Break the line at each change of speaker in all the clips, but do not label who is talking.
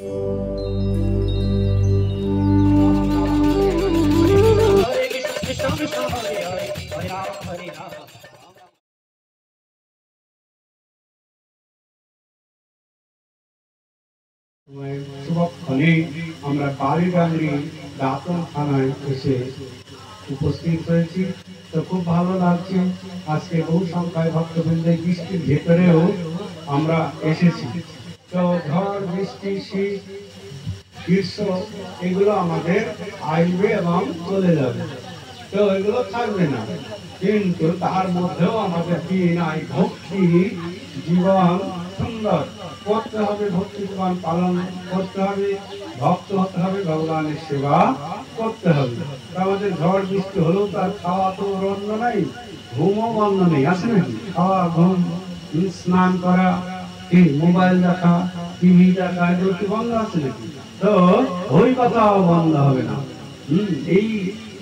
শুভক্ষণে আমরা বাড়িডাঙ্গি দাঁতন থানায় এসে উপস্থিত হয়েছি। তো খুব ভালো লাগছে, আজকে বহু সংখ্যায় ভক্তবৃন্দ বৃষ্টির ভেতরেও আমরা এসেছি। তো ঝড় বৃষ্টি শীত গ্রীষ্ম এগুলো আমাদের আসবে এবং চলে যাবে, তো এগুলো থাকবে না, কিন্তু তার মধ্যেও আমাদের কি নাই ভক্তি জীবন সুন্দর করতে হবে, ভক্তি জীবন পালন করতে হবে, ভক্ত হতে হবে, ভগবানের সেবা করতে হবে। আমাদের ঝড় বৃষ্টি হলেও তার খাওয়া তো বন্ধ নাই, ঘুমও বন্ধ নেই, আছে নাকি? খাওয়া, ঘুম, স্নান করা, মোবাইল দেখা, টিভি দেখা, এগুলো কি বন্ধ আছে নাকি? তো ওই কথাও বন্ধ হবে না। এই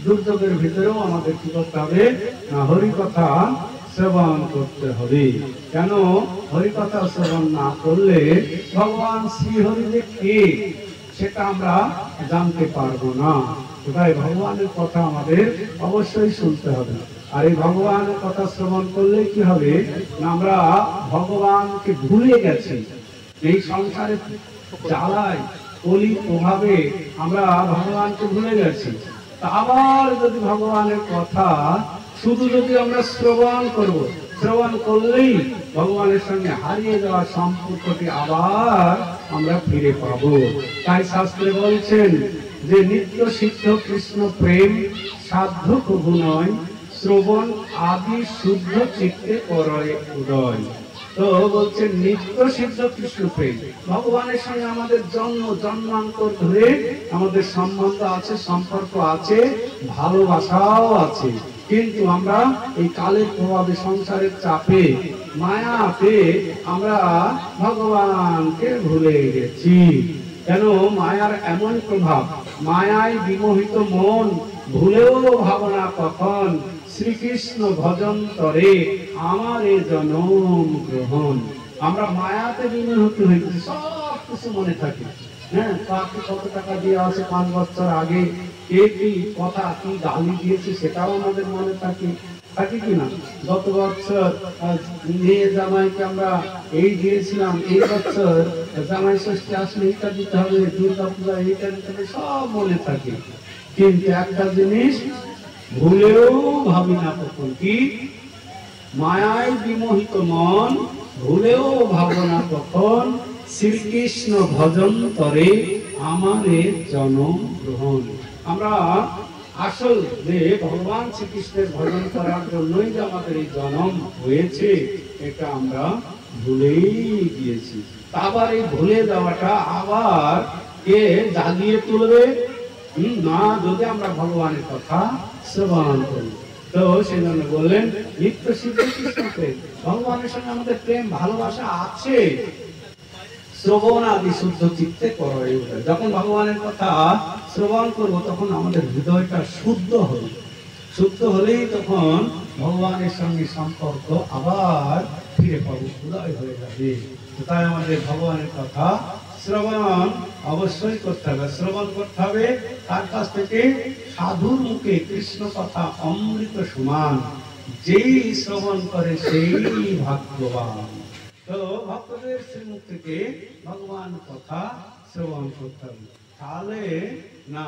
দুর্যোগের ভিতরেও আমাদের কি করতে হবে না, হরি কথা শ্রবণ করতে হবে। কেন হরি কথা শ্রবণ না করলে ভগবান শ্রীহরি যে কে সেটা আমরা জানতে পারবো না। তাই ভগবানের কথা আমাদের অবশ্যই শুনতে হবে। আর এই ভগবানের কথা শ্রবণ করলে কি হবে না, আমরা ভগবানকে ভুলে গেছি। এই সংসারে জ্বালায় কলির প্রভাবে আমরা ভগবানকে ভুলে গেছি। আবার যদি ভগবানের কথা শুধু যদি আমরা শ্রবণ করব, শ্রবণ করলেই ভগবানের সঙ্গে হারিয়ে যাওয়া সম্পর্কটি আবার আমরা ফিরে পাব। তাই শাস্ত্রে বলছেন যে নিত্য সিদ্ধ কৃষ্ণ প্রেম সাধ্য কবু নয়, শ্রবণ আদি শুদ্ধ চিত্তে করয় উদয়। তো বলছেন নিত্য সিদ্ধ কৃষ্ণ প্রেম, ভগবানের সঙ্গে আমাদের জন্মান্তর ধরে আমাদের সম্বন্ধ আছে, সম্পর্ক আছে, ভালোবাসাও আছে, কিন্তু আমরা এই কালের প্রভাবে সংসারের চাপে মায়াতে আমরা ভগবানকে ভুলে গেছি। কেন মায়ার এমন প্রভাব, মায়ায় বিমোহিত মন ভুলেও ভাবনা কখন, শ্রীকৃষ্ণ ভজন তরে আমার এ জনম গ্রহণ। আমরা মায়াতে বিমোহিত হয়েছি, সব কিছু মনে থাকে। হ্যাঁ, কাকে কত টাকা দিয়ে আছে 5 বছর আগে, কে কি কথা কি গালি দিয়েছে সেটাও আমাদের মনে থাকে, থাকে কিনা? গত বছর মেয়ে জামাইকে আমরা এই দিয়েছিলাম, এই বছর জামাই ষষ্ঠী আসলে এইটা দিতে হবে, দুর্গা পূজা এইটা দিতে হবে, সব মনে থাকে। কিন্তু একটা জিনিস ভুলেও ভাবি না কখন, কি? মায়ায় বিমোহিত মন ভুলেও ভাবনা কখন, শ্রীকৃষ্ণ ভজন তরে আমারে জনম গ্রহণ। আমরা আসল যে ভগবান শ্রীকৃষ্ণের ভজন করার জন্যই যে আমাদের এই জন্ম হয়েছে এটা আমরা ভুলেই গিয়েছি। আবার এই ভুলে যাওয়াটা আবার কে জাগিয়ে তুলবে না, যদি আমরা ভগবানের কথা শ্রবণ করি। তো সেই জন্য বললেন নিত্য সিদ্ধ কৃষ্ণ প্রেম, ভগবানের সঙ্গে আমাদের প্রেম ভালোবাসা আছে, শ্রবণ আদি শুদ্ধ চিত্তে করয় উদয়। যখন ভগবানের কথা শ্রবণ করব তখন আমাদের হৃদয়টা শুদ্ধ হবে, শুদ্ধ হলেই তখন ভগবানের সঙ্গে সম্পর্ক আবার ফিরে পাবো, উদয় হয়ে যাবে। তাই আমাদের ভগবানের কথা শ্রবণ অবশ্যই করতে হবে। শ্রবণ করতে হবে তার কাছ থেকে সাধুর মুখে কৃষ্ণ কথা অমৃত সমান, যেই শ্রবণ করে সেই ভাগ্যবান। তো ভক্তদের শ্রীমুখ থেকে ভগবান কথা শ্রবণ করতে হবে, তাহলে না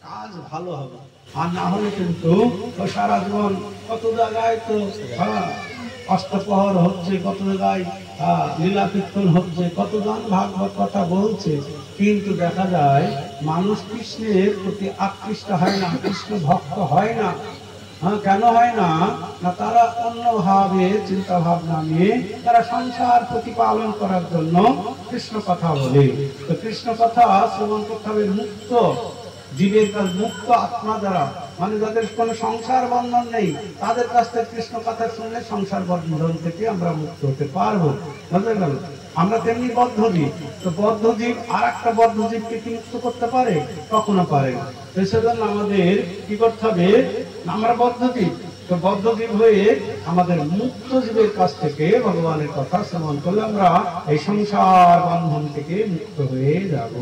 কাজ ভালো হবে। আর না হলে কিন্তু সারা জীবন কত জায়গায় তো অষ্টপ্রহর হচ্ছে, কত জায়গায় লীলা কীর্তন হচ্ছে, কতজন ভাগবত কথা বলছে, কিন্তু দেখা যায় মানুষ কৃষ্ণের প্রতি আকৃষ্ট হয় না, কৃষ্ণ ভক্ত হয় না। কেন হয় না? না তারা অন্যভাবে চিন্তা ভাবনা নিয়ে তারা সংসার প্রতিপালন করার জন্য কৃষ্ণ কথা বলে। তো কৃষ্ণ কথা শ্রবণ করতে হবে মুক্ত জীবের কাছ, মুক্ত আত্মা দ্বারা, মানে যাদের কোনো সংসার বন্ধন নেই তাদের কাছ থেকে কৃষ্ণ কথা শুনলে সংসার বন্ধন থেকে আমরা মুক্ত হতে পারবো। বুঝতে গেল? আমরা তেমনি বদ্ধজীব, তো বদ্ধজীব আর একটা বদ্ধজীবকে কি মুক্ত করতে পারে? কখনো পারে না। সেজন্য আমাদের কি করতে হবে? আমরা বদ্ধজীব, তো বদ্ধজীব হয়ে আমাদের মুক্ত জীবের কাছ থেকে ভগবানের কথা শ্রবণ করলে আমরা এই সংসার বন্ধন থেকে মুক্ত হয়ে যাব।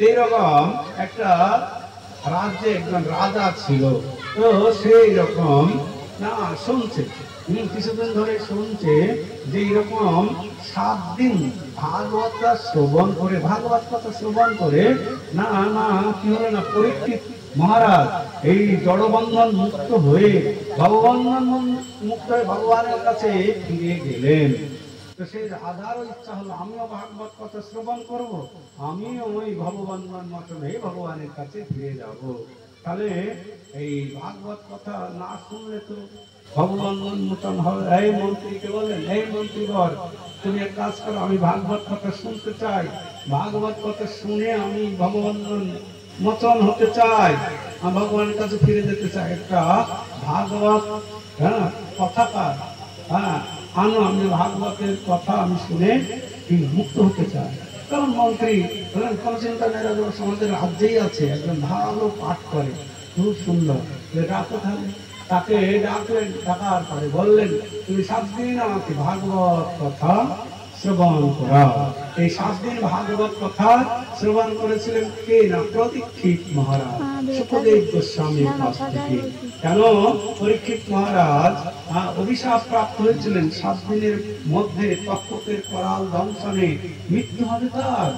এইরকম একটা রাজ্যে একজন রাজা ছিল। তো সেই রকম না শুনছে, কিছুদিন ধরে শুনছে যে এরকম 7 দিন ভাগবত শ্রবণ করে, ভাগবত কথা শ্রবণ করে না না কি হলো না, পরীক্ষিত মহারাজ এই জড়বন্ধন মুক্ত হয়ে ভগবন্ধন মুক্ত হয়ে ভগবানের কাছে ফিরে গেলেন। তো সেই রাধারও ইচ্ছা হলো আমিও ভাগবত কথা শ্রবণ করব, আমিও ওই ভগবন্ধন মোচন হয়ে ভগবানের কাছে ফিরে যাব। তাহলে এই ভাগবত কথা না শুনলে তো ভগবন্ধন মোচন হবে। এই মন্ত্রীকে বলেন, এই মন্ত্রীবর তুমি এক কাজ করো, আমি ভাগবত কথা শুনতে চাই, ভাগবত কথা শুনে আমি ভগবন্ধন মোচন হতে চাই, আমি ভগবানের কাছে ফিরে যেতে চাই, একটা ভাগবত কথাকার আনো, আমি ভাগবতের কথা আমি শুনে মুক্ত হতে চাই। কারণ মন্ত্রী বলেন কোন চিন্তা নেই, আমাদের রাজ্যেই আছে, একজন ভালো পাঠ করে, খুব সুন্দর, ডাকো তাহলে। তাকে ডাকলেন, ডাকার পরে বললেন তুমি 7 দিন আমাকে ভাগবত কথা শ্রবণ করাও। এই 7 দিন ভাগবত কথা শ্রবণ করেছিলেন কে না, পরীক্ষিত মহারাজ সুখদেব গোস্বামীর কাছ থেকে। কেন পরীক্ষিত মহারাজ অভিশাপ প্রাপ্ত হয়েছিলেন 7 দিনের মধ্যে তক্ষকের করাল দংশনে মৃত্যু হবে তার।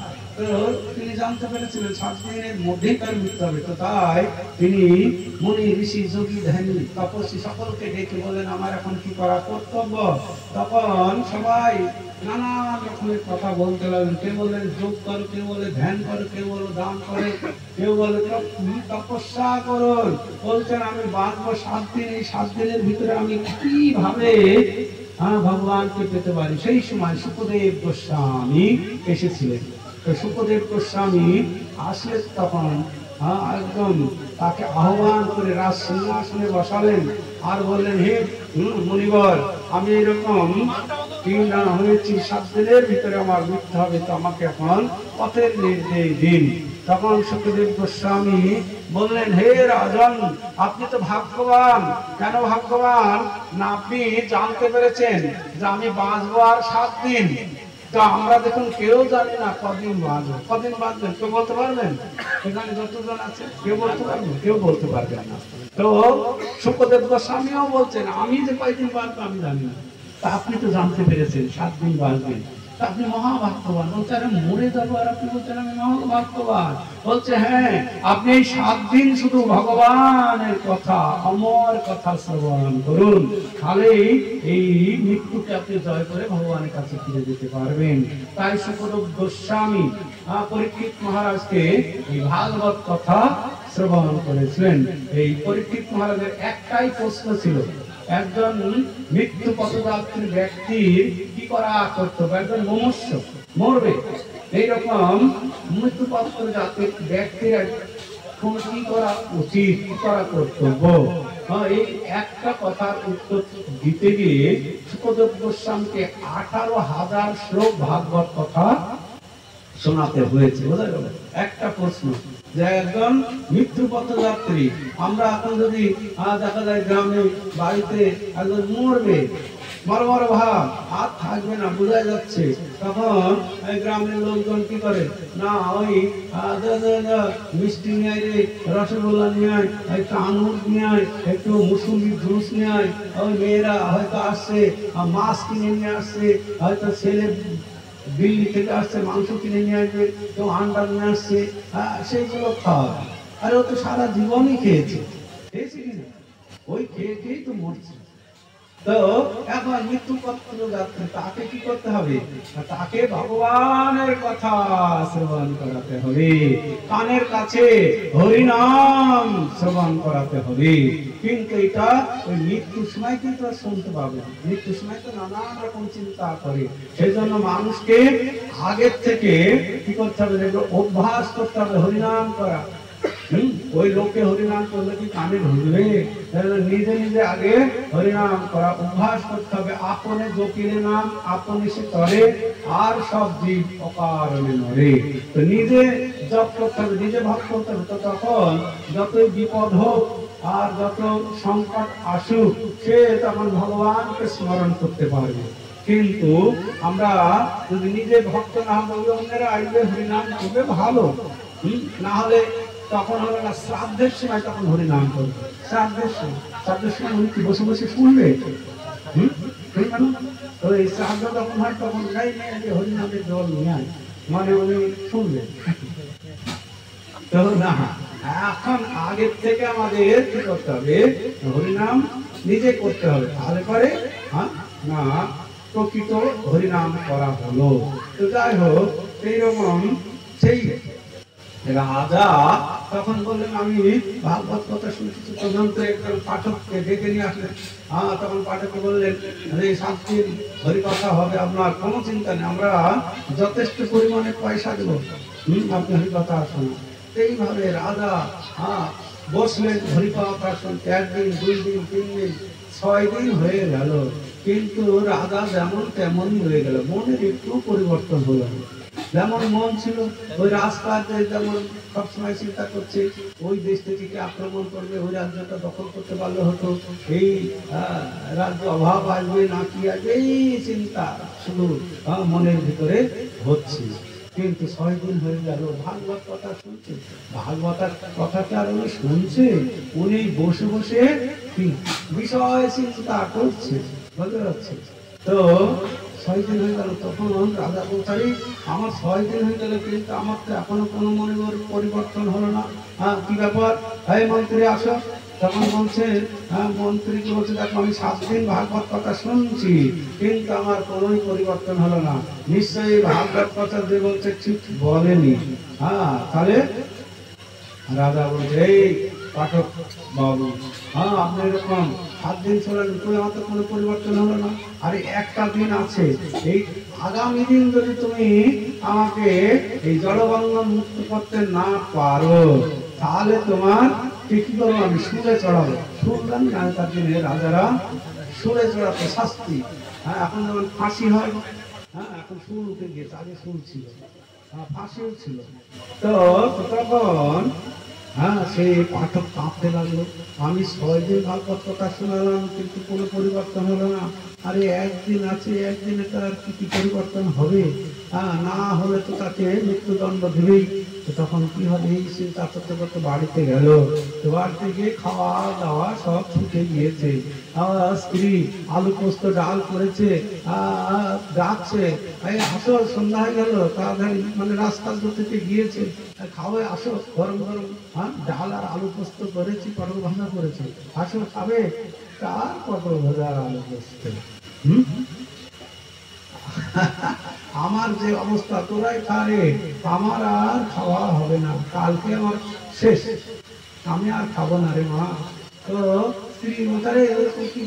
তিনি জানতে পেরেছিলেন 7 দিনের মধ্যেই তার মৃত্যু হবে। তো তাই তিনি মুনি ঋষি যোগী ধ্যানী তপস্বী সকলকে ডেকে বলেন আমার এখন কি করা কর্তব্য। তখন সবাই নানান রকমের কথা বলতে লাগলেন। কেউ বললেন যোগ করো, কেউ বলে ধ্যান করো, কেউ বলে দান করো, কেউ বলে তপস্যা করুন। বলছেন আমি বাঁচবো 7 দিন, এই 7 দিনের ভিতরে আমি কিভাবে ভগবানকে পেতে পারি। সেই সময় সুখদেব গোস্বামী এসেছিলেন। তো সুখদেব গোস্বামী আসলে তখন একদম তাকে আহ্বান করে রাজ সিংহাসনে বসালেন আর বললেন হে মুনিবর, আমি এরকম হয়েছি, 7 দিনের ভিতরে আমার মৃত্যু হবে, তো আমাকে এখন পথের নির্দেশ দিন। তখন সুখদেব গোস্বামী বললেন হে রাজন, আপনি তো ভাগ্যবান। কেন ভাগ্যবান না, আপনি জানতে পেরেছেন যে আমি বাঁচবো আর 7 দিন। তো আমরা দেখুন কেউ জানি না কদিন বাঁচবো, কদিন বাঁচবেন কেউ বলতে পারবেন? এখানে যতজন আছে কেউ বলতে পারবেন? কেউ বলতে পারবেন না। তো সুখদেব গোস্বামীও বলছেন আমি যে কয়দিন বাঁচবো আমি জানি না, তা আপনি তো জানতে পেরেছেন 7 দিন বাঁচবেন, তা আপনি মহাভাগ্যবান। বলছে আরে মরে যাবো আর আপনি বলছেন আমি মহাভাগ্যবান। বলছে হ্যাঁ, আপনি এই 7 দিন শুধু ভগবানের কথা, অমর কথা শ্রবণ করুন, তাহলেই এই মৃত্যুকে আপনি জয় করে ভগবানের কাছে ফিরে যেতে পারবেন। তাই সুখদেব গোস্বামী পরীক্ষিত মহারাজকে এই ভাগবত কথা শ্রবণ করেছিলেন। এই পরীক্ষিত মহারাজের একটাই প্রশ্ন ছিল, একজন মৃত্যু পথযাত্রী ব্যক্তির কি করা কর্তব্য, একজন মনুষ্য মরবে, এইরকম মৃত্যু পথযাত্রী ব্যক্তির কি করা উচিত, কি করা কর্তব্য। এই একটা কথার উত্তর দিতে গিয়ে সুখদেব গোস্বামীকে 18,000 শ্লোক ভাগবত কথা শোনাতে হয়েছে। বোঝা গেল একটা প্রশ্ন যে একজন মৃত্যু পথযাত্রী, আমরা এখন যদি দেখা যায় গ্রামে বাড়িতে একজন মরবে, বড় বড় ভাব আর থাকবে না, বোঝা যাচ্ছে, তখন গ্রামের লোকজন কি করে না ওই মিষ্টি নিয়ে আয়, রসগোল্লা নিয়ে আয়, একটু আঙুর নিয়ে আয়, একটু মুসুম্বির জুস নিয়ে আয়। ওই মেয়েরা হয়তো আসছে মাছ কিনে নিয়ে আসছে, হয়তো ছেলে দিল্লি থেকে আসছে মাংস কিনে নিয়ে আসবে, কেউ আন্ডা নিয়ে আসছে, সেইগুলো খাওয়া। আর ও তো সারা জীবনই খেয়েছে কিনা, ওই খেয়ে খেয়েই তো মরছে। তো এখন মৃত্যু পথযাত্রী তাকে কি করতে হবে, তাকে ভগবানের কথা শ্রবণ করাতে হবে, কানের কাছে হরিনাম শ্রবণ করাতে হবে। কিন্তু এটা ওই মৃত্যুর সময় কিন্তু শুনতে পাবে, মৃত্যুর সময় তো নানান রকম চিন্তা করে। সেই জন্য মানুষকে আগের থেকে কি করতে হবে, অভ্যাস করতে হবে হরিনাম করা। ওই লোকে হরিনাম করলে কি কানে ঢুকবে? নিজে নিজে আগে হরিনাম করা অভ্যাস করতে হবে। আপনে জপিলে নাম আপনি সে তরে, আর সব জীব অকারণে নরে। তো নিজে জপ করতে হবে, নিজে ভক্ত করতে হবে। তো তখন যতই বিপদ হোক আর যত সংকট আসুক সে তখন ভগবানকে স্মরণ করতে পারবে। কিন্তু আমরা যদি নিজে ভক্ত না হই, অন্যেরা আইবে হরিনাম করবে ভালো, না হলে তখন হলো না শ্রাদ্ধের সময় তখন হরিনাম করবে। শ্রাদ্ধের সময় উনি কি বসে বসে শুনবে? ওই শ্রাদ্ধ যখন হয় তখন গাই মেয়ে হরিনামের জল নিয়ে আয়, মানে উনি শুনবেন তো না। এখন আগের থেকে আমাদের কি করতে হবে? হরিনাম নিজে করতে হবে, তাহলে পরে না প্রকৃত হরিনাম করা হলো। তো যাই হোক, এইরকম সেই রাজা তখন বললেন আমি ভাগবত কথা শুনছি। তখন তো একজন পাঠককে ডেকে নিয়ে আসলেন। তখন পাঠককে বললেন, এই 7 দিন হরিকথা হবে, আপনার কোনো চিন্তা নেই, আমরা যথেষ্ট পরিমাণে পয়সা দেব, আপনি হরিকথা শোনান। এইভাবে রাজা বসলেন হরিকথা শুনতে। 1 দিন, 2 দিন, 3 দিন, 6 দিন হয়ে গেল, কিন্তু রাজা যেমন তেমনই হয়ে গেল, মনের একটু পরিবর্তন হলো না। যেমন মন ছিল ওই রাজকাজে, যেমন সবসময় চিন্তা করছে ওই দেশ থেকে কি আক্রমণ করবে, ওই রাজ্যটা দখল করতে পারলে হতো, এই রাজ্য অভাব আসবে না কি আসবে, এই চিন্তা শুধু মনের ভিতরে হচ্ছে। কিন্তু 6 দিন হয়ে গেল, ভাগবত কথা শুনছে। ভাগবতার কথাটা আর উনি শুনছে, উনি বসে বসে বিষয় চিন্তা করছে, বুঝতে পারছে তো। 6 দিন হয়ে গেল, তখন রাজা বলছে আমার 6 দিন হয়ে গেল, কিন্তু আমার তো এখনো কোনো মনে পরিবর্তন হলো না, কি ব্যাপার? এই মন্ত্রী আসো। তখন বলছে মন্ত্রীকে বলছে, দেখো আমি 7 দিন ভাগবত কথা শুনছি, কিন্তু আমার কোনোই পরিবর্তন হলো না, নিশ্চয়ই ভাগবত কথা যে বলছে ঠিক বলেনি। তাহলে রাজা বলছে, এই পাঠক বাবু, আপনি এরকম 7 দিন চলেন, আমার তো কোনো পরিবর্তন হলো না। আরে একটা দিন আছে, এই আগামী দিন যদি তুমি আমাকে এই জলবন্ধন মুক্ত করতে না পারো, তাহলে তোমার কি করবো? আমি সুরে চড়াবো। শুনলাম না, তার দিনে রাজারা সুরে চড়াতে শাস্তি। এখন যেমন ফাঁসি হয়, এখন সুর উঠে গিয়েছে, আগে সুর ছিল, ফাঁসিও ছিল। তো তখন সে পাঠক কাঁপতে লাগলো, আমি 6 দিন ভাগবত কথা শোনালাম, কিন্তু কোনো পরিবর্তন হলো না। আরে 1 দিন আছে, 1 দিনে তার কি পরিবর্তন হবে? না হলে তো তাকে মৃত্যুদণ্ড দেবেই। তো তখন কি হবে? এই চিন্তা করতে করতে বাড়িতে গেল। তো বাড়িতে গিয়ে খাওয়া দাওয়া সব ছুটে গিয়েছে। স্ত্রী আলু পোস্ত ডাল করেছে, ডাকছে, এই আসো, সন্ধ্যা হয়ে গেল, তাড়াতাড়ি, মানে রাস্তা থেকে গিয়েছে, খাওয়া আসো, গরম গরম ডাল আর আলু পোস্ত করেছি, পটল ভাজা করেছে, আসো খাবে। কার পটল ভাজা আর আলু পোস্ত? আমার যে অবস্থা, তোরাই খারে, আমার আর খাওয়া হবে না, কালকে আমার শেষ, আমি আর খাবো না রে মা। তো স্ত্রী মতারে কি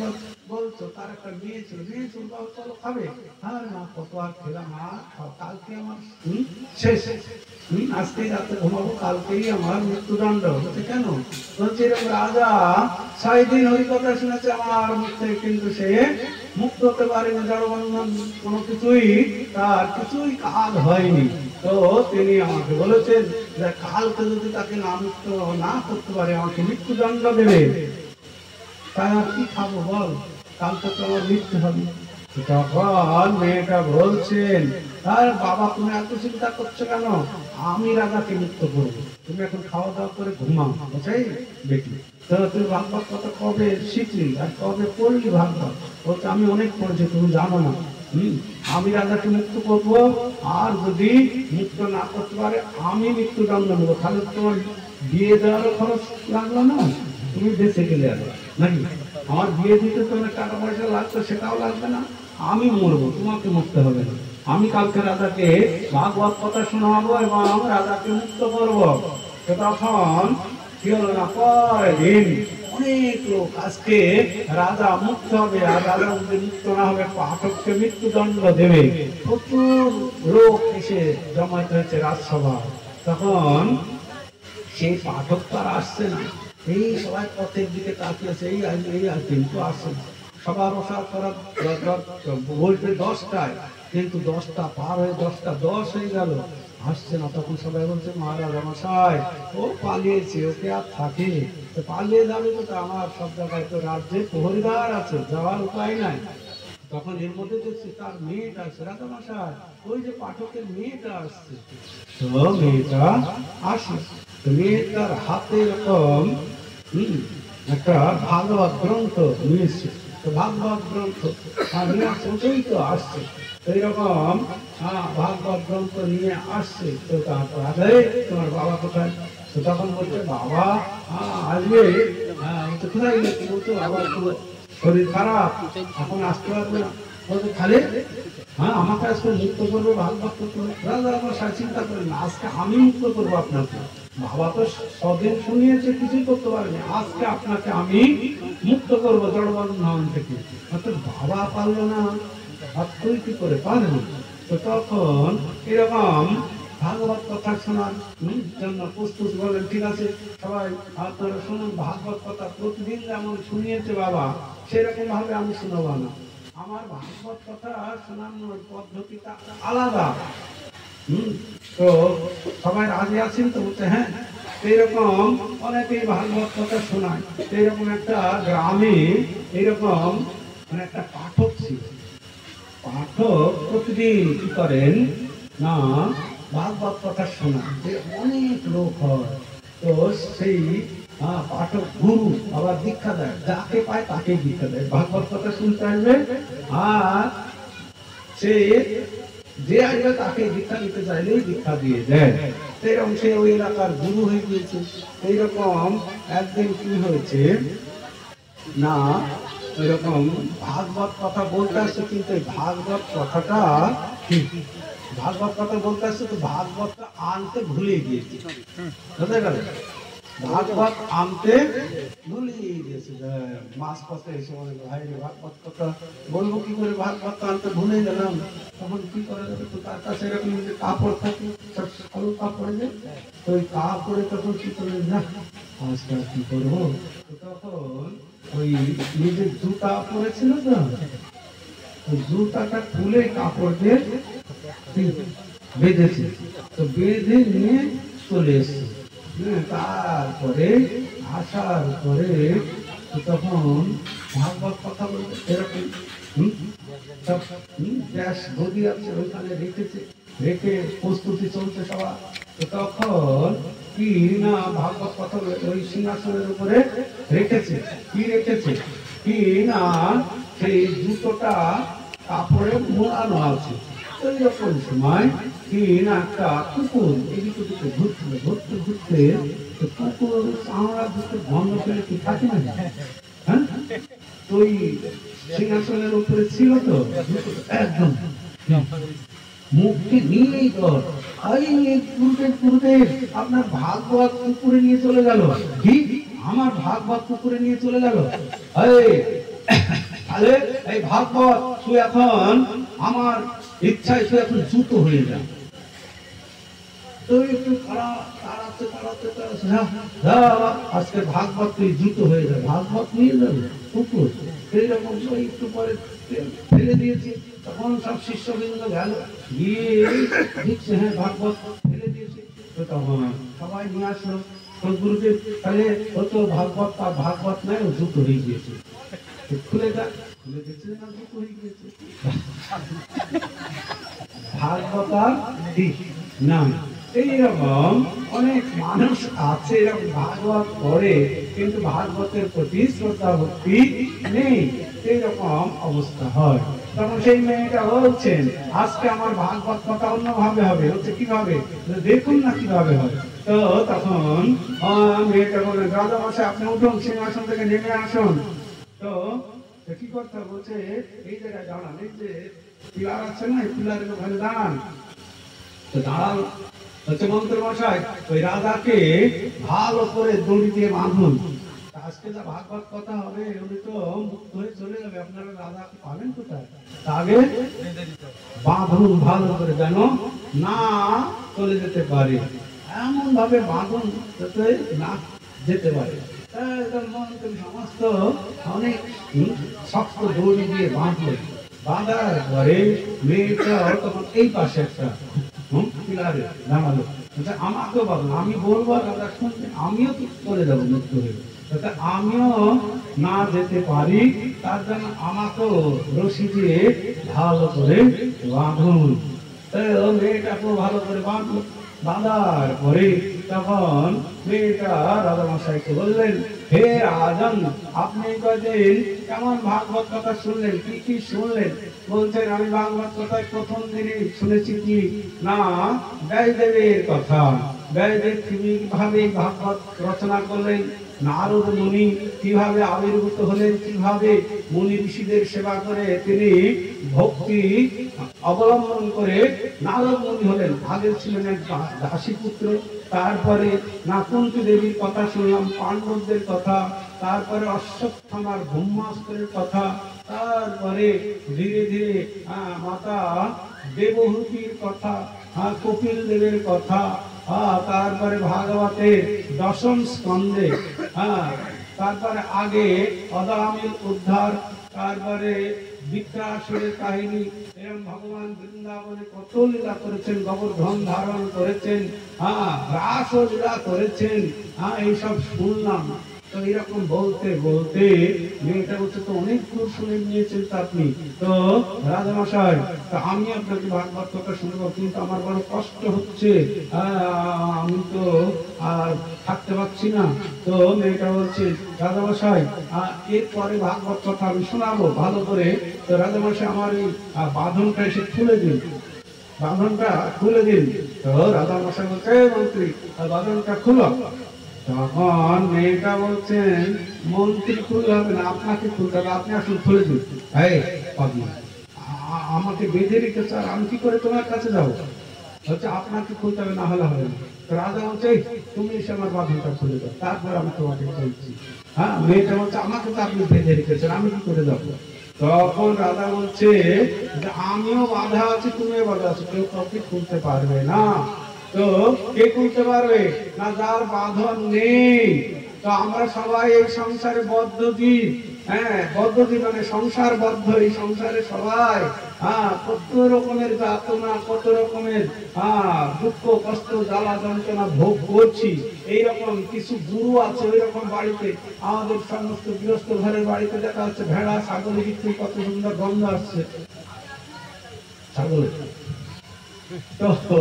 বলছো, তার একটা মেয়ে ছিল, চলো খাবে। না, কত আর খেলাম, কালকে আমার শেষ, আজকে রাতে ঘুমাবো, কালকেই আমার মৃত্যুদণ্ড। বলছে কেন? বলছে এরকম রাজা 6 দিন হরিকথা শুনেছে আমার মুখে, কিন্তু সে মুক্ত হতে পারেনি, জড়বন্ধন কোনো কিছুই তার কিছুই কাজ হয়নি। তো তিনি আমাকে বলেছেন যে কালকে যদি তাকে না মুক্ত না করতে পারে, আমাকে মৃত্যুদণ্ড দেবে। তাই আর কি খাবো বল, কালকে তো আমার মৃত্যু হবে। তখন মেয়েটা বলছেন, আর বাবা তুমি এত চিন্তা করছো কেন? আমি রাজাকে মুক্ত করবো, তুমি এখন খাওয়া দাওয়া করে ঘুমাও। বুঝাই বেটি, তো তুমি ভাগবত কথা কবে শিখলি আর কবে পড়লি ভাগবত? বলতে আমি অনেক পড়েছি, তুমি জানো না। আমি রাজাকে মুক্ত করবো, আর যদি মুক্ত না করতে পারে আমি মৃত্যুদণ্ড নেবো। তাহলে তোমার বিয়ে দেওয়ারও খরচ লাগলো না, তুমি বেঁচে গেলে আর নাকি? আমার বিয়ে দিতে তোমার টাকা পয়সা লাগতো, সেটাও লাগবে না, আমি মরবো, তোমাকে মরতে হবে না। আমি কালকে রাজাকে ভাগবত কথা শোনাবো এবং রাজাকে মুক্ত করবো। তখন কি হলো না, পরের দিন অনেক লোক, আজকে রাজা মুক্ত হবে, আর রাজা যদি মুক্ত না হবে পাঠককে মৃত্যুদণ্ড দেবে। প্রচুর লোক এসে জমায়েত হয়েছে রাজসভা। তখন সেই পাঠক তো আর আসছে না, এই সবাই পথের দিকে তাকিয়েছে, এই কিন্তু আসছে না। সবার বসার করা বলবে 10টায়, কিন্তু 10টা পার হয়ে 10টা 10 হয়ে গেল, আসছে না, তখন সবাই বলছে মহারাজ মশাই ও পালিয়েছে, ওকে আর থাকে তো পালিয়ে যাবে তো, আমার সব জায়গায় তো রাজ্যে প্রহরীদার আছে, যাওয়ার উপায় নাই। তখন এর মধ্যে দেখছি তার মেয়েটা আসছে, রাজা মশাই ওই যে পাঠকের মেয়েটা আসছে। তো মেয়েটা আসে, তো মেয়েটার হাতে এরকম একটা ভাগবত গ্রন্থ নিয়েছে, তো ভাগবত গ্রন্থ নিয়ে আসছেই তো আসছে, তো এইরকম ভাগবত গ্রন্থ নিয়ে আসছে। তো তারপর তোমার বাবা কোথায়? তো তখন বলছে বাবা আসবে, কোথায় গেছে? বলতো আবার শরীর খারাপ, এখন আসতে পারবে না। বলছে তাহলে আমাকে আজকে মুক্ত করবে, ভাগবত করবে। রাজা মশাই চিন্তা করেন না, আজকে আমি মুক্ত করবো আপনাকে। বাবা তো সদিন শুনিয়েছে, কিছুই করতে পারেনি, আজকে আপনাকে আমি মুক্ত করবো জড়বন্ধন থেকে। বাবা পারলো না, আর তুই কি করে পারবি? তো তখন এরকম ভাগবত কথা শোনার জন্য প্রস্তুত বলেন, ঠিক আছে সবাই আপনারা শুনুন ভাগবত কথা, প্রতিদিন যেমন শুনিয়েছে বাবা সেরকম ভাবে আমি শোনাবো না, আমার ভাগবত কথা শোনানোর পদ্ধতিটা আলাদা। তো সবাই রাজি আছেন তো? বলছে হ্যাঁ। এইরকম অনেকেই ভাগবত কথা শোনায়। এইরকম একটা গ্রামে এইরকম মানে একটা পাঠক ছিল। পাঠক প্রতিদিন কি করেন না ভাগবত কথা শোনায়, অনেক লোক হয়। তো সেই পাঠক গুরু আবার দীক্ষা দেয়, যাকে পায় তাকে দীক্ষা দেয়, ভাগবত কথা শুনতে আসবে আর সে যে আসবে তাকে দীক্ষা দিতে চাইলেই দীক্ষা দিয়ে দেয়। এরকম সে ওই এলাকার গুরু হয়ে গিয়েছে। এইরকম একদিন কি হয়েছে না, এরকম ভাগবত কথা বলতে আসছে, কিন্তু ভাগবত কথাটা ভাগবত কথা বলতে আসছে তো ভাগবতটা আনতে ভুলে গিয়েছে। বুঝতে গেল? ভাগবত আনতে ভুলে গিয়েছে। মাস পথে এসে বলে ভাই ভাগবত কথা বলবো কি করে, ভাগবত আনতে ভুলে গেলাম। তখন কি করা যাবে? তো তার কাছে এরকম যে কাপড় থাকে, সব কালো কাপড় নেই, তো ওই কাপড়ে তখন কি করে না আজকে কি করবো, তখন ওই নিজের জুতা পরেছিল তো, ওই জুতাটা খুলে কাপড় দিয়ে বেঁধেছে, তো বেঁধে নিয়ে চলে এসছে। তারপরে আসার পরে তখন ভাগবত কথা বলতে এরকম গ্যাস গদি আছে ওইখানে রেখেছে, রেখে প্রস্তুতি চলছে সবার। তখন কি না ভাগবত কথা ওই সিংহাসনের উপরে রেখেছে, কি রেখেছে কি না সেই জুতোটা কাপড়ে মোড়ানো আছে। এইরকম সময় কি না একটা কুকুর এদিকে ওদিকে ঘুরছিল, ঘুরতে ঘুরতে কুকুর চামড়া দুটো বন্ধ করে কি থাকে না, হ্যাঁ ওই সিংহাসনের উপরে ছিল তো একদম মুখটি নিয়েই কর গুরুদেব আপনার ভাগবত কুকুরে নিয়ে চলে গেল। কি আমার ভাগবত কুকুরে নিয়ে চলে গেল? তাহলে এই ভাগবত তুই এখন আমার ইচ্ছায় তুই এখন জুতো হয়ে যা। তো একটু আজকে ভাগবত তুই জুতো হয়ে যাবে, ভাগবত নিয়ে যাবে কুকুর। এইরকম একটু পরে ফেলে দিয়েছি, তখন সব শিষ্যবৃন্দ গেল গিয়ে দেখছে হ্যাঁ ভাগবত ফেলে দিয়েছি। তো তখন সবাই নিয়ে আসলো, গুরুদেব তাহলে ও তো ভাগবত আর ভাগবত নাই, ও জুতো হয়ে গিয়েছে। খুলে দেখ, খুলে দেখছে না জুতো হয়ে গিয়েছে, ভাগবত আর না। এইরকম অনেক মানুষ আছে এরকম ভাগবত পড়ে কিন্তু ভাগবতের প্রতি শ্রদ্ধা ভক্তি নেই, এইরকম অবস্থা হয়। তখন সেই মেয়েটা বলছেন আজকে আমার ভাগবত কথা অন্যভাবে হবে। হচ্ছে কিভাবে দেখুন না কিভাবে হবে। তো তখন মেয়েটা বললেন রাজা মশাই আপনি উঠুন, সিংহাসন থেকে নেমে আসুন। তো কি করতে হবে? বলছে এই জায়গায় দাঁড়ান, এই যে পিলার আছে না, এই পিলারের ওখানে দাঁড়ান। তো দাঁড়াল হচ্ছে মন্ত্রী মশাই ওই রাজাকে ভালো করে দড়ি দিয়ে বাঁধুন, আজকে যা ভাগবত কথা হবে উনি তো মুক্ত হয়ে চলে যাবে, আপনারা রাজাকে পাবেন কোথায়? আগে বাঁধুন ভালো করে যেন না চলে যেতে পারে, এমন ভাবে বাঁধুন যাতে না যেতে পারে। সমস্ত অনেক শক্ত দড়ি দিয়ে বাঁধলো, বাঁধার পরে মেয়েটা তখন এই পাশে একটা পিলারে দাঁড়ালো, আমাকেও বলো, আমি বলবো দাদা শুনছেন, আমিও তো চলে যাবো মৃত্যু হয়ে, আমিও না যেতে পারি, তার জন্য আমাকেও রশি দিয়ে ভালো করে বাঁধুন। মেয়েটাকেও ভালো করে বাঁধলো, বাঁধার পরে তখন মেয়েটা রাজামশাইকে বললেন, হে রাজন, আপনি কদিন কেমন ভাগবত কথা শুনলেন, কি কি শুনলেন? বলছেন, আমি ভাগবত কথায় প্রথম দিনে শুনেছি কি না ব্যাসদেবের কথা। ব্যাসদেব কিভাবে ভাগবত রচনা করলেন, নারদ মুনি কিভাবে আবির্ভূত হলেন, কিভাবে মুনি ঋষিদের সেবা করে তিনি ভক্তি অবলম্বন করে নারদ মুনি হলেন। আগে ছিলেন এক দাসী পুত্র, তারপরে নাকুন্তী দেবীর কথা শুনলাম, পাণ্ডবদের কথা, তারপরে অশ্বত্থামার ব্রহ্মাস্ত্রের কথা, তারপরে ধীরে ধীরে মাতা দেবহূতির কথা, কপিল দেবের কথা, তারপরে ভাগবতের দশম স্কন্ধে, তারপরে আগে অদামিল উদ্ধার, তারপরে বিক্রাসুরের কাহিনী, এরকম ভগবান বৃন্দাবনে কত লীলা করেছেন, গোবর্ধন ধারণ করেছেন, রাস লীলা করেছেন, এইসব শুনলাম। তো এরকম বলতে বলতে মেয়েটা বলছে, তো অনেক দূর শুনে নিয়েছেন তো আপনি, তো রাজামশাই তো আমি আপনাকে ভাগবত কথা শুনবো, কিন্তু আমার বড় কষ্ট হচ্ছে, আমি তো আর থাকতে পারছি না। তো মেয়েটা বলছে, রাজামশাই এরপরে ভাগবত কথা আমি শোনাবো ভালো করে। তো রাজামশাই আমার এই বাঁধনটা এসে খুলে দিন, বাঁধনটা খুলে দিন। তো রাজামশাই বলছে, মন্ত্রী বাঁধনটা খুলো। তখন মেয়েটা বলছেন, মন্ত্রী খুলতে হবে না, আপনাকে খুলতে হবে, আপনি আসলে খুলে দিন। আমাকে বেঁধে রেখেছে, আর আমি কি করে তোমার কাছে যাবো? হচ্ছে আপনাকে খুলতে হবে, না হলে হবে না। রাজা বলছে, তুমি এসে আমার বাঁধনটা খুলে দাও, তারপর আমি তোমাকে বলছি। মেয়েটা বলছে, আমাকে তো আপনি বেঁধে রেখেছেন, আমি কি করে যাবো? তখন রাজা বলছে, আমিও বাধা আছি, তুমিও বাধা আছো, কেউ কাউকে খুলতে পারবে না। তো কে খুলতে পারবে না? যার বাঁধন নেই। তো আমরা সবাই এই সংসারে বদ্ধ জীব, বদ্ধ জীব মানে সংসার বদ্ধ। এই সংসারে সবাই কত রকমের যাতনা, কত রকমের দুঃখ কষ্ট জ্বালা যন্ত্রণা ভোগ করছি। এইরকম কিছু গুরু আছে ওই রকম বাড়িতে, আমাদের সমস্ত গৃহস্থ ঘরের বাড়িতে দেখা যাচ্ছে ভেড়া ছাগল বিক্রি, কত সুন্দর গন্ধ আসছে ছাগলের। তো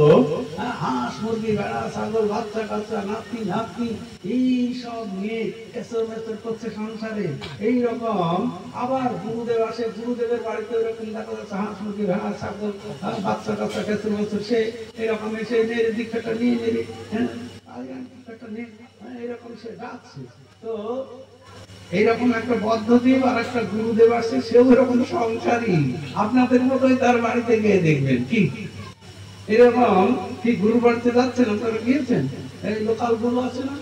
হাঁস মুরগি ভেড়া ছাগল বাচ্চা কাচ্চা নাতি নাতনি এইসব নিয়ে এসর মেসর করছে সংসারে। এইরকম আবার গুরুদেব আসে, গুরুদেবের বাড়িতে ওইরকম দেখা যাচ্ছে হাঁস মুরগি ভেড়া ছাগল বাচ্চা কাচ্চা কেসর মেসর, সে এরকম এসে নেড়ে দীক্ষাটা নিয়ে নেড়ে দীক্ষাটা নিয়ে এরকম সে যাচ্ছে। তো এইরকম একটা পদ্ধতি, আর একটা গুরুদেব আসছে, সেও এরকম সংসারী, আপনাদের মতোই তার বাড়িতে গিয়ে দেখবেন কি এরকম কি গুরু বাড়িতে যাচ্ছেন, আপনারা গিয়েছেন, এই লোকাল গুরু আছে না,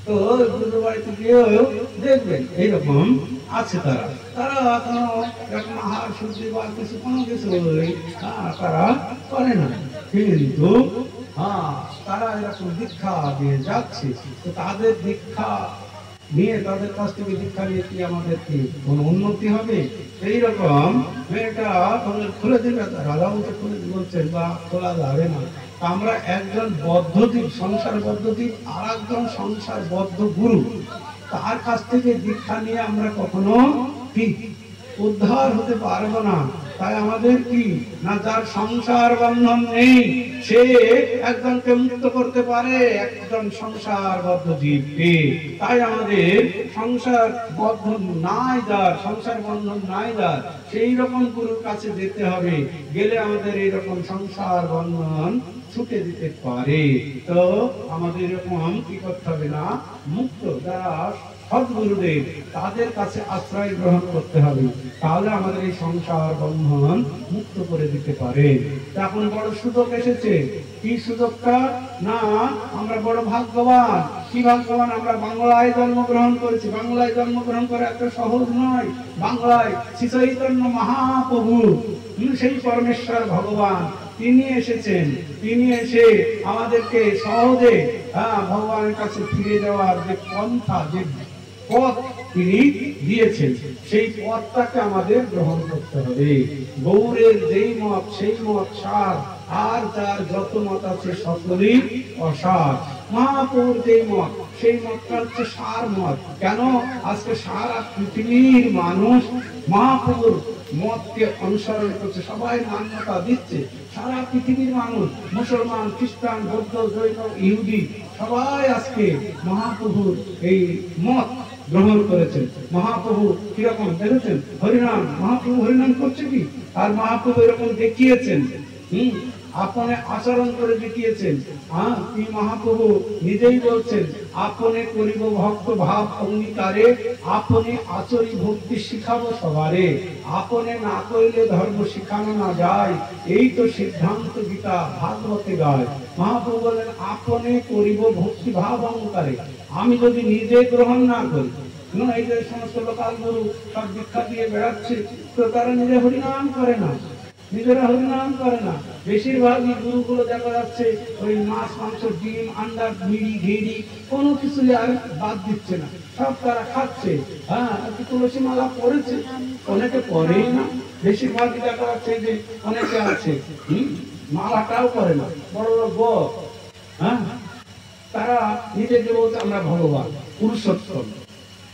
তো গুরু বাড়িতে গিয়েও দেখবেন এইরকম আছে। তারা কোনো এরকম আহার শুদ্ধি বা কিছু কোনো কিছু তারা করে না, কিন্তু তারা এরকম দীক্ষা দিয়ে যাচ্ছে। তো তাদের দীক্ষা নিয়ে, তাদের কাছ থেকে দীক্ষা নিয়ে কি আমাদের কি কোনো উন্নতি হবে? এইরকম মেয়েটা খুলে দিবে, রাজা বলছেন বা খোলা যাবে না। আমরা একজন বদ্ধদীপ, সংসার বদ্ধদীপ, আর একজন সংসার বদ্ধ গুরু, তার কাছ থেকে দীক্ষা নিয়ে আমরা কখনো কি উদ্ধার হতে পারবো না। তাই আমাদের কি না, যার সংসার বন্ধন নেই সে একজনকে মুক্ত করতে পারে একজন সংসার বদ্ধ জীবকে। তাই আমাদের সংসার বন্ধন নাই যার, সংসার বন্ধন নাই যার, সেই রকম গুরুর কাছে যেতে হবে, গেলে আমাদের এইরকম সংসার বন্ধন ছুটে দিতে পারে। তো আমাদের এরকম কি করতে হবে না, মুক্ত যারা সদ্গুরুদেব তাদের কাছে আশ্রয় গ্রহণ করতে হবে, তাহলে আমাদের এই সংসার বন্ধন মুক্ত করে দিতে পারে। এখন বড় সুযোগ এসেছে, কি সুযোগটা না, আমরা বড় ভাগ্যবান। কি ভাগ্যবান, আমরা বাংলায় জন্মগ্রহণ করেছি। বাংলায় জন্মগ্রহণ করা এত সহজ নয়। বাংলায় শ্রী চৈতন্য মহাপ্রভু, সেই পরমেশ্বর ভগবান, তিনি এসেছেন। তিনি এসে আমাদেরকে সহজে ভগবানের কাছে ফিরে যাওয়ার যে পন্থা, যে পথ তিনি দিয়েছেন, সেই পথটাকে আমাদের গ্রহণ করতে হবে। গৌরের যেই মত সেই মত সার, আর যার যত মত আছে সকলেই অসার। মহাপ্রভুর যে মত, সেই মতটা হচ্ছে সার মত। কেন? আজকে সারা পৃথিবীর মানুষ মহাপ্রভুর মতকে অনুসরণ করছে, সবাই মান্যতা দিচ্ছে। সারা পৃথিবীর মানুষ, মুসলমান, খ্রিস্টান, বৌদ্ধ, জৈন, ইহুদি, সবাই আজকে মহাপ্রভুর এই মত গ্রহণ করেছেন। মহাপ্রভু কিরকম দেখেছেন? হরিনাম, মহাপ্রভু হরিনাম করছে কি? আর মহাপ্রভু এরকম দেখিয়েছেন, আপনে আচরণ করে দেখিয়েছেন। তিনি মহাপ্রভু নিজেই বলছেন, আপনে করিব ভক্ত ভাব অঙ্গীকারে, আপনে আচরি ভক্তি শিখাবো সবারে, আপনে না কইলে ধর্ম শিখানো না যায়, এই তো সিদ্ধান্ত গীতা ভাগবতে গায়। মহাপ্রভু বলেন, আপনে করিব ভক্তি ভাব অঙ্গীকারে, আমি যদি নিজে গ্রহণ না করি, এই যে সমস্ত লোকাল গুরু সব দীক্ষা দিয়ে বেড়াচ্ছে, তো তারা নিজে হরিনাম করে না, নিজেরা হরিনাম করে না। বেশিরভাগই গুরুগুলো দেখা যাচ্ছে ওই মাছ, মাংস, ডিম, আন্ডা, বিড়ি, ঘিড়ি কোনো কিছু আর বাদ দিচ্ছে না, সব তারা খাচ্ছে। তুলসী মালা পড়েছে, অনেকে পরেই না। বেশিরভাগই দেখা যাচ্ছে যে অনেকে আছে মালাটাও করে না, বড় বড় তারা নিজেকে বলছে আমরা ভগবান, পুরুষোত্তম।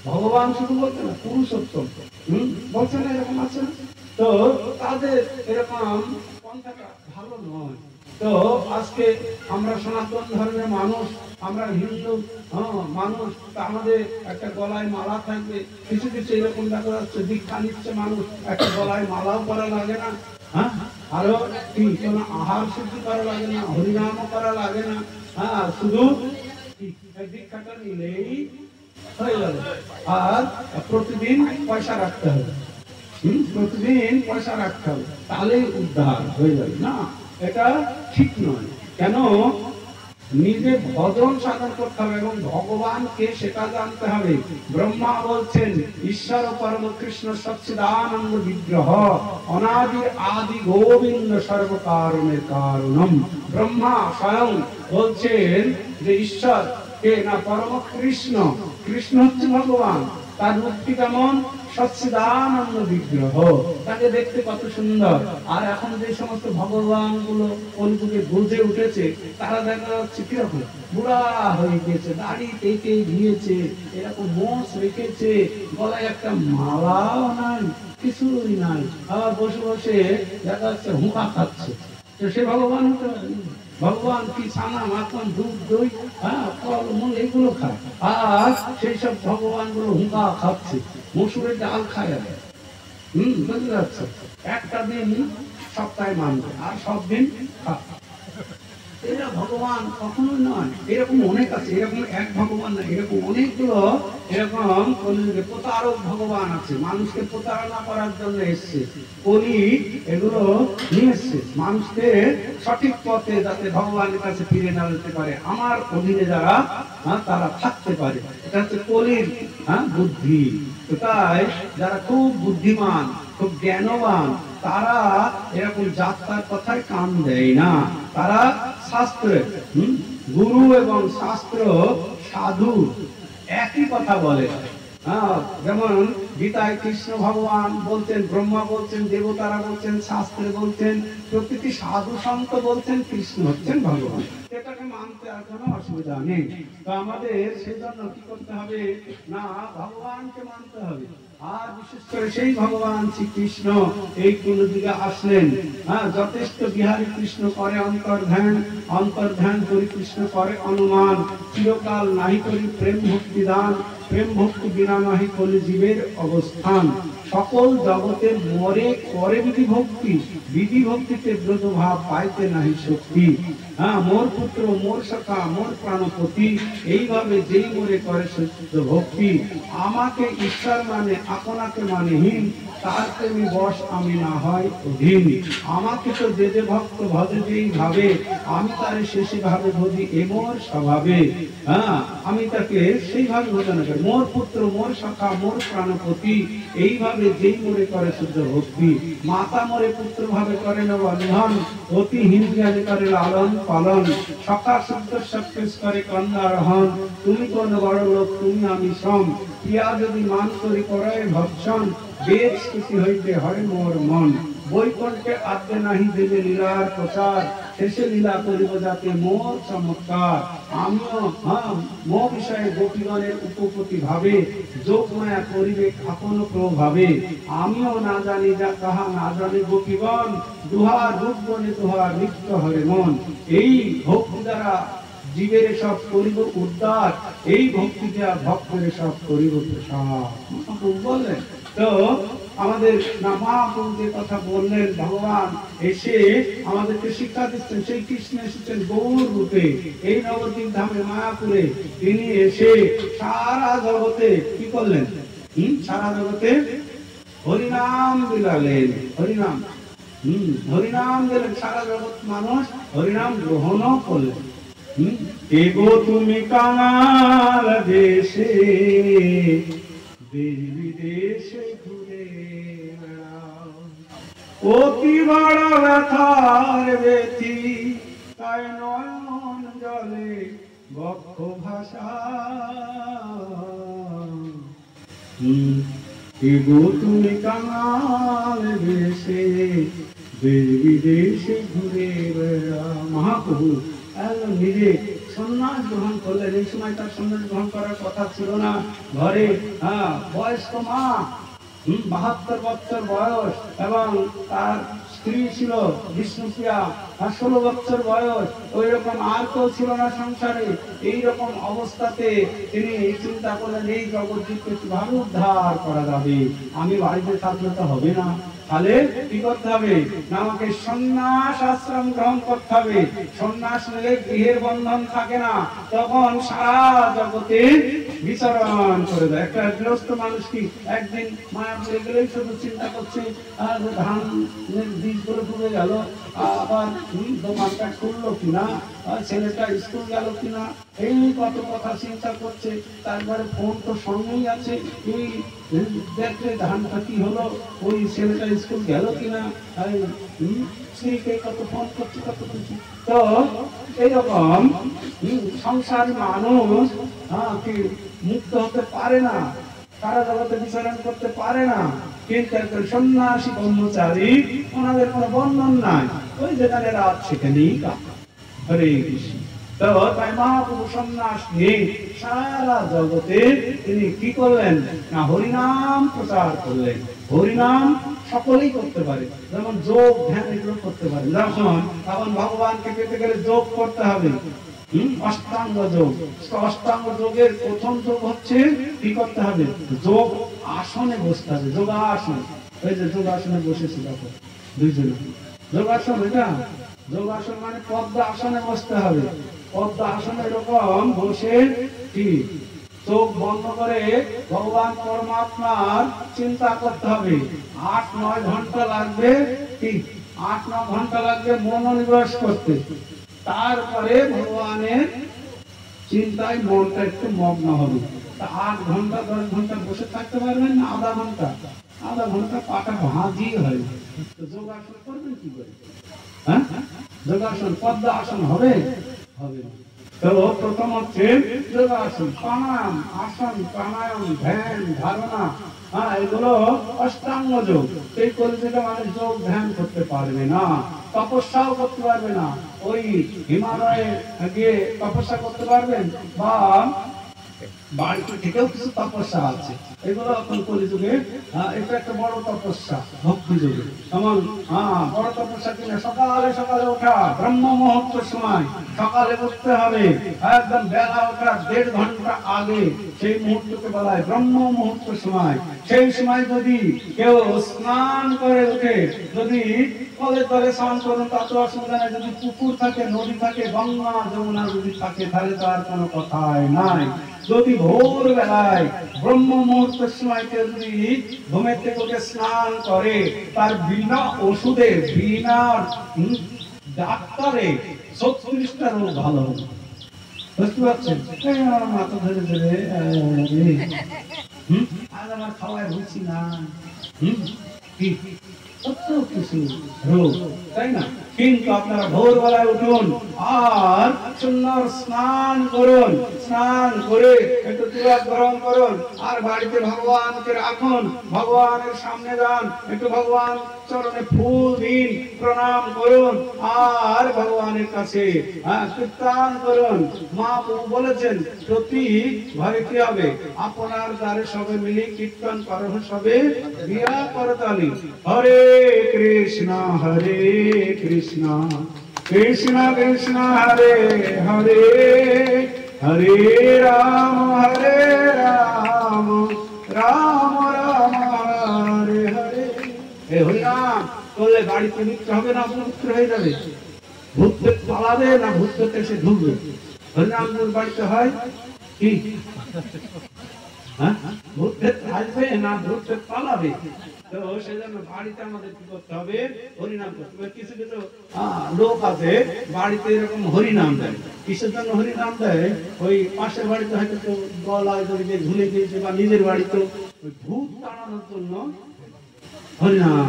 ভগবান শুধু বলছে না, পুরুষোত্তম বলছে না, এরকম আছে না? তো তাদের এরকম পন্থাটা ভালো নয়। তো আজকে আমরা সনাতন ধর্মের মানুষ, আমরা হিন্দু মানুষ, আমাদের একটা গলায় মালা থাকবে। কিছু কিছু এরকম দেখা যাচ্ছে দীক্ষা নিচ্ছে মানুষ, একটা গলায় মালাও করা লাগে না, আরো কোনো আহার শুদ্ধি করা লাগে না, হরিনামও করা লাগে না, শুধু দীক্ষাটা নিলেই হয়ে গেল। আর প্রতিদিন পয়সা রাখতে হবে, প্রতিদিন পয়সা রাখতে হবে, তাহলেই উদ্ধার হয়ে যাবে না। এটা ঠিক নয়। কেন? নিজে ভজন সাধন করতে হবে এবং ভগবানকে সেটা জানতে হবে। ব্রহ্মা বলছেন, ঈশ্বর পরম কৃষ্ণ সচ্চিদানন্দ বিগ্রহ, অনাদির আদি গোবিন্দ সর্বকারণের কারণম। ব্রহ্মা স্বয়ং বলছেন যে ঈশ্বর কে না, পরম কৃষ্ণ, কৃষ্ণ হচ্ছে ভগবান। তার মুক্তি কেমন? সচ্চিদানন্দ বিগ্রহ, তাকে দেখতে কত সুন্দর। আর এখন যে সমস্ত ভগবান গুলো কলিযুগে বুঝে উঠেছে, তারা দেখা যাচ্ছে কিরকম বুড়া হয়ে গিয়েছে, দাড়ি পেকে গিয়েছে, এরকম মোষ রেখেছে, গলায় একটা মালাও নাই, কিছুই নাই, আবার বসে বসে দেখা যাচ্ছে হুঁকা খাচ্ছে। তো সে ভগবান হতে পারে? ভগবান কি ছানা, মাখন, দুধ, দই, ফলমূল এগুলো খায়, আর সেই সব ভগবান গুলো হুঁকা খাচ্ছে, মসুরের ডাল খায়। বুঝতে যাচ্ছে? একটা দিন সপ্তাহে মানবে, আর সব দিন এরা ভগবান কখনো নয়। এরকম অনেক আছে, এরকম এক ভগবান না, এরকম অনেকগুলো এরকম প্রতারক ভগবান আছে, মানুষকে প্রতারণা করার জন্য এসছে। কলি এগুলো নিয়ে এসছে মানুষকে সঠিক পথে, যাতে ভগবানের কাছে ফিরে না যেতে পারে, আমার অধীনে যারা তারা থাকতে পারে। এটা হচ্ছে কলির বুদ্ধি। তো তাই যারা খুব বুদ্ধিমান, খুব জ্ঞানবান, তারা এরকম যাত্রার কথায় কান দেয় না। তারা শাস্ত্রে, গুরু এবং শাস্ত্র, সাধু একই কথা বলে। যেমন গীতায় কৃষ্ণ ভগবান বলছেন, ব্রহ্মা বলছেন, দেবতারা বলছেন, শাস্ত্রে বলছেন, প্রকৃতি সাধু সন্ত বলছেন কৃষ্ণ হচ্ছেন ভগবান। এটাকে মানতে আর কোনো অসুবিধা নেই। তো আমাদের সেজন্য কি করতে হবে না, ভগবানকে মানতে হবে। আর বিশেষ করে সেই ভগবান শ্রীকৃষ্ণ এই কলিযুগে আসলেন। যথেষ্ট বিহারী কৃষ্ণ করে অন্তর্ধ্যান, অন্তর্ধ্যান করি কৃষ্ণ করে অনুমান, চিরকাল নাহি করি প্রেম ভক্তি দান, প্রেম ভক্তি বিনা নাহি কলি জীবের অবস্থান, সকল জগতের মরে করে বিধি ভক্তি, বিধি ভক্তিতে ব্রত ভাব পাইতে নাহি শক্তি। মোর পুত্র, মোর সখা, মোর প্রাণপতি, এইভাবে যেই মরে করে সত্য ভক্তি, আমাকে ঈশ্বর মানে আপনাকে মানে হীন, তার প্রেমী বশ আমি না হয় অধীন। আমাকে তো যে যে ভক্ত ভজে যেই ভাবে, আমি তারে শেষে ভাবে ভজি এমর স্বভাবে। আমি তাকে সেইভাবে ভোজন করি। মোর পুত্র, মোর সখা, মোর প্রাণপতি, এইভাবে যেই মরে করে শুদ্ধ ভক্তি। মাতা মরে পুত্র ভাবে করে না বন্ধন, অতি হিংসারে করে লালন পালন, সখা শুদ্ধ সক্রেশ করে কন্যারহন, তুমি কোন বড় লোক, তুমি আমি সম, প্রিয়া যদি মান করি করায় ভক্ষণ, বেদ স্তুতি হইতে হয় মোর মন, বৈকুণ্ঠে আদ্যে নাহি দেবে লীলার প্রচার, শেষে লীলা করিব যাতে মোর চমৎকার আমিও মো বিষয়ে গোপীগণের উপপতি ভাবে যোগ মায়া করিবে আপন প্রভাবে আমিও না জানি যা কাহা না জানে গোপীগণ দুহার রূপ বনে তুহার নিত্য হরে মন। এই ভক্তি দ্বারা জীবের সব করিব উদ্ধার, এই ভক্তি দেওয়া ভক্তের সব করিব প্রসাদ বললেন। তো আমাদের মহাপ্রভু যে কথা বললেন, ভগবান এসে আমাদেরকে শিক্ষা দিচ্ছেন, সেই কৃষ্ণ এসেছেন গৌর রূপে এই নবদ্বীপ ধামে মায়াপুরে। তিনি এসে সারা জগতে কি করলেন? সারা জগতে হরিনাম বিলালেন। হরিনাম হরিনাম দিলেন, সারা জগৎ মানুষ হরিনাম গ্রহণও করলেন। এগো তুমি কাঙাল দেশে দেশ বিদেশে ঘুরে বেড়াও, অতি বড় ব্যথার ব্যথি তাই নয়ন জলে বক্ষ ভাষা। এগো তুমি কাঙাল দেশে দেশ বিদেশে ঘুরে বেড়াও। মহাপ্রভু নিজে সন্ন্যাস গ্রহণ করলেন। এই সময় তার সন্ন্যাস গ্রহণ করার কথা ছিল না। ঘরে বয়স্ক মা, 72 বছর বয়স, এবং তার স্ত্রী ছিল বিষ্ণুপ্রিয়া, 16 বছর বয়স। ওই রকম আর কেউ ছিল না সংসারে। এইরকম অবস্থাতে তিনি চিন্তা করলেন, এই জগৎকে কিভাবে উদ্ধার করা যাবে? আমি বাড়িতে থাকলে তো হবে না, তাহলে কি করতে হবে? আমাকে সন্ন্যাস আশ্রম গ্রহণ করতে হবে। সন্ন্যাস নিলে গৃহের বন্ধন থাকে না, তখন সারা জগতে বিচরণ করে দেয়। একটা গৃহস্থ মানুষ কি একদিন মায়াপুরে গেলেই শুধু চিন্তা করছে ধানের বীজগুলো ডুবে গেল, আবার দোকানটা খুললো কিনা, ছেলেটা স্কুল গেল কিনা, এই কত কথা চিন্তা করছে। তারপরে ফোন তো সঙ্গেই আছে, এই দেখলে ধানটা কি হলো, ওই ছেলেটা স্কুল গেল কিনা, স্ত্রীকে কত ফোন করছে, কত কিছু। তো এইরকম সংসার মানুষ কি মুক্ত হতে পারে না, সারা জগতে বিচরণ করতে পারে না। কিন্তু একজন সন্ন্যাসী ব্রহ্মচারী, ওনাদের কোনো বন্ধন নাই, ওই যেখানে রাত সেখানেই কাজ। হরে কৃষ্ণ। তো তাই মহাপ্রভু সন্ন্যাস নিয়ে সারা জগতে তিনি কি করলেন না, হরিনাম প্রচার করলেন। হরিনাম সকলেই করতে পারে, যেমন যোগ ধ্যান এগুলো করতে পারে। তখন ভগবানকে পেতে গেলে যোগ করতে হবে, অষ্টাঙ্গ যোগ। অষ্টাঙ্গ যোগের প্রথম যোগ হচ্ছে কি করতে হবে? যোগ আসনে বসতে হবে, যোগাসন। ওই যে যোগাসনে বসেছি দেখো দুইজনে, যোগাসন। এটা যোগাসন মানে পদ্মা আসনে বসতে হবে। পদ্মা আসনে এরকম বসে কি চোখ বন্ধ করে ভগবান পরমাত্মার চিন্তা করতে হবে। 8-9 ঘন্টা লাগবে, কি 8-9 ঘন্টা লাগবে মনোনিবেশ করতে। তারপরে ভগবানের চিন্তায় মনটা একটু মগ্ন হবে। 8 ঘন্টা 10 ঘন্টা বসে থাকতে পারবেন না, আধা ঘন্টা। আধা ঘন্টা পাটা ভাঁজি হয়। তো যোগাসন করবেন কি করে? যোগাসন পদ্মা আসন হবে? হবে না। তো প্রথম হচ্ছে যোগাসন, প্রাণায়াম, আসন, প্রাণায়াম, ধ্যান, ধারণা, এগুলো অষ্টাঙ্গ যোগ। এই কলিযুগে মানুষ যোগ ধ্যান করতে পারবে না, তপস্যাও করতে পারবে না। ওই হিমালয়ে গিয়ে তপস্যা করতে পারবেন, বা বাড়িতে থেকেও কিছু তপস্যা আছে, এগুলো এখন কলিযুগে এটা একটা বড় তপস্যা ভক্তি যুগে। যেমন বড় তপস্যা কিনা সকালে সকালে ওঠা, ব্রহ্ম মুহূর্ত সময় সকালে উঠতে হবে, একদম বেলা ওঠা 1.5 ঘন্টা আগে, সেই মুহূর্তকে বলা হয় ব্রহ্ম মুহূর্ত সময়। সেই সময় যদি কেউ স্নান করে উঠে, যদি কলে তলে স্নান করুন তাতে অসুবিধা নাই। যদি পুকুর থাকে, নদী থাকে, গঙ্গা যমুনা যদি থাকে, তাহলে তো আর কোনো কথাই নাই। যদি ভোর বেলায় ব্রহ্ম মুহূর্তের সময় কেউ যদি ঘুমের থেকে উঠে স্নান করে, তার বিনা ওষুধে, বিনা ডাক্তারে 36টা রোগ ভালো হবে। বুঝতে পারছেন? মাথা ধরে ধরে আজ আমার খাওয়ায় হচ্ছি না, কত কিছু রোগ, তাই না? কিন্তু আপনারা ভোরবেলায় উঠুন আর সুন্দর স্নান করুন, স্নান করে একটু তুলার গ্রহণ করুন আর বাড়িতে ভগবানকে রাখুন, ভগবানের সামনে যান, একটু ভগবান চরণে ফুল দিন, প্রণাম করুন আর ভগবানের কাছে কীর্তন করুন। মা বলেছেন প্রতি ঘরে কি হবে, আপনার দ্বারে সবে মিলে কীর্তন করো, সবে দিয়া করতালি। হরে কৃষ্ণ হরে কৃষ্ণ কৃষ্ণ কৃষ্ণ হরে হরে, হরে রাম রাম রাম হরে হরে। এই হরিনাম করলে বাড়িতে মিত্র হবে না অপমিত্র হয়ে যাবে? ভূত পালাবে না ভূত এসে ঢুকবে? হরিনাম বাড়িতে হয় কি? ভূত আসবে না ভূত পালাবে? তো সেজন্য বাড়িতে আমাদের কি করতে হবে, হরিনাম করতে হবে। কিছু কিছু লোক আছে বাড়িতে এরকম হরিনাম দেয়। কিসের জন্য হরিনাম দেয়? ওই পাশের বাড়িতে হয়তো গলায় দড়ি দিয়ে ঝুলে দিয়েছে, বা নিজের বাড়িতে ভূত তাড়ানোর জন্য হরিনাম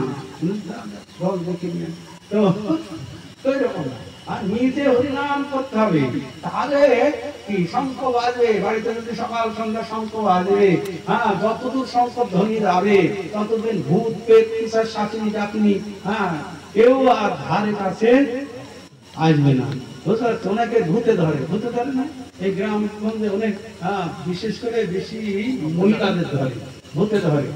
তো এরকম। আর নিজে হরিনাম করতে হবে, তাহলে কি শঙ্খ বাজবে বাড়িতে, যদি সকাল সন্ধ্যা শঙ্খ বাজবে, যতদূর শঙ্খ ধ্বনি যাবে ততদিন ভূত পেট পিশাচ শাকিনী ডাকিনী কেউ আর ধারে কাছে আসবে না। ওনাকে ভূতে ধরে, ভূতে ধরে না এই গ্রামগঞ্জে অনেক, বিশেষ করে বেশি মহিলাদের ধরে, ভূতে ধরে।